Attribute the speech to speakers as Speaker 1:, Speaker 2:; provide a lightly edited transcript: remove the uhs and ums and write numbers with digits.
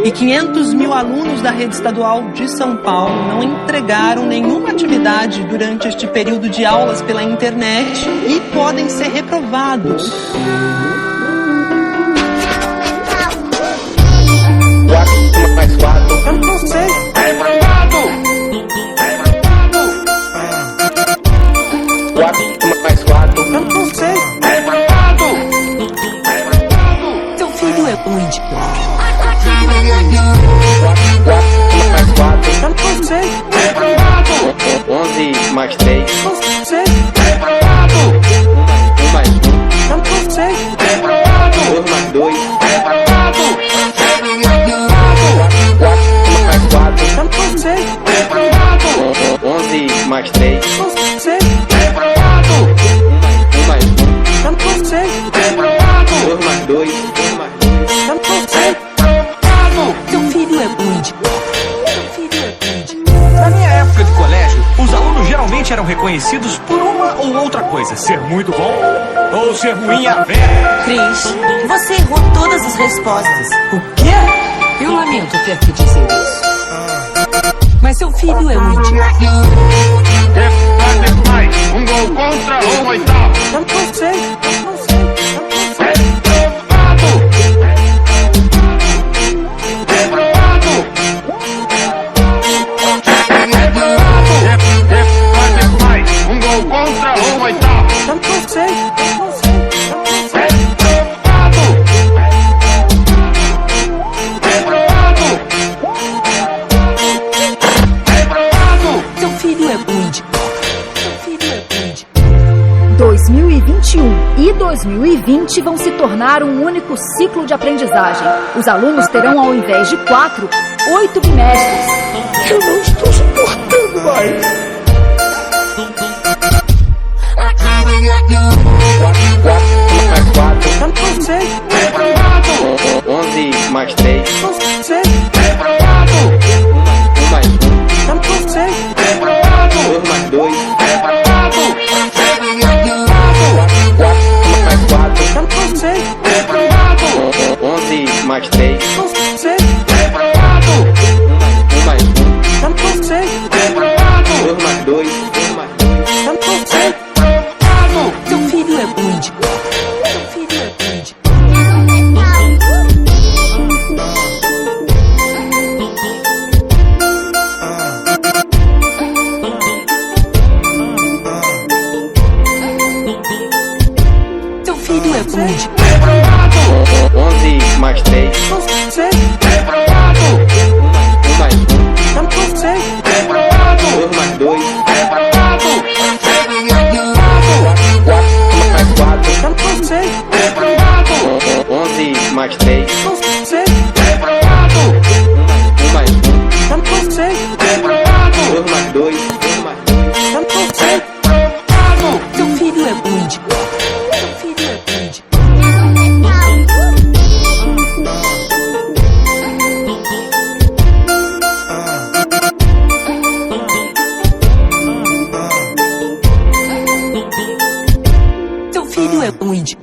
Speaker 1: E 500 mil alunos da rede estadual de São Paulo não entregaram nenhuma atividade durante este período de aulas pela internet e podem ser reprovados.
Speaker 2: 4 mais 4.
Speaker 1: Eu não sei.
Speaker 2: Reprovado! 4 mais 4.
Speaker 1: Eu não sei.
Speaker 2: Reprovado!
Speaker 1: Seu filho é um idiota.
Speaker 2: 4 mais 4.
Speaker 1: Eu não sei.
Speaker 2: Reprovado! 11 mais 3.
Speaker 1: Eu não sei.
Speaker 2: Reprovado! 1 mais 1.
Speaker 1: Eu não sei.
Speaker 2: Reprovado! 2 mais 2. Reprovado! 4 mais 4.
Speaker 1: Eu não sei.
Speaker 2: Reprovado! 11 mais 3.
Speaker 1: Eu não sei.
Speaker 2: Reprovado! 1 mais 1.
Speaker 1: Eu não sei.
Speaker 2: Reprovado! 2 mais 2. 2 mais 2.
Speaker 1: Eu não sei.
Speaker 2: Reprovado!
Speaker 1: Seu filho é um idiota. Seu filho é um idiota.
Speaker 3: Na minha época de colégio, os alunos geralmente eram reconhecidos por uma ou outra coisa. Ser muito bom ou ser ruim a ver.
Speaker 4: Cris, você errou todas as respostas.
Speaker 1: O quê?
Speaker 4: Eu lamento ter que dizer isso. Mas seu filho é um idiota.
Speaker 2: Mais. Um gol contra o oitavo.
Speaker 1: Eu não sei. Eu não sei. Eu não sei.
Speaker 2: Reprovado! Reprovado! Reprovado! Mais. Um gol contra o oitavo.
Speaker 1: Eu não sei. Eu não sei. Eu não sei.
Speaker 2: Reprovado! Reprovado! Reprovado!
Speaker 1: Seu filho é um idiota. Seu filho é um idiota.
Speaker 5: 2021 e 2020 vão se tornar um único ciclo de aprendizagem. Os alunos terão, ao invés de 4, 8 bimestres.
Speaker 3: Eu não estou suportando mais.
Speaker 2: 4 mais 4.
Speaker 1: Eu não sei.
Speaker 2: Reprovado! 11 mais 3.
Speaker 1: Eu não sei.
Speaker 2: Reprovado! 1 mais 1.
Speaker 1: Eu não sei.
Speaker 2: Reprovado! 2 mais 2. Reprovado! 4 mais 4.
Speaker 1: Eu não sei.
Speaker 2: Reprovado! 11 mais 3.
Speaker 1: Eu não sei.
Speaker 2: Reprovado! 1 mais 1.
Speaker 1: Eu não sei.
Speaker 2: Reprovado! 2 mais 2. 2 mais 2.
Speaker 1: Eu não sei.
Speaker 2: Reprovado!
Speaker 1: Seu filho é um idiota. Seu filho é um idiota. Seu filho é um idiota.
Speaker 2: Reprovado! 11 mais 3.
Speaker 1: Eu não sei.
Speaker 2: Reprovado! 1 mais 1.
Speaker 1: Eu não sei.
Speaker 2: Reprovado! 2 mais 2. Reprovado! 4 mais 4.
Speaker 1: Eu não sei.
Speaker 2: Reprovado! 11 mais 3.
Speaker 1: Eu não sei.
Speaker 2: Reprovado! 1 mais 1.
Speaker 1: Eu não sei.
Speaker 2: Reprovado! 2 mais 2. 2 mais 2.
Speaker 1: Eu não sei.
Speaker 2: Reprovado!
Speaker 1: Seu filho é um idiota. Seu filho é um idiota. Seu filho é um idiota.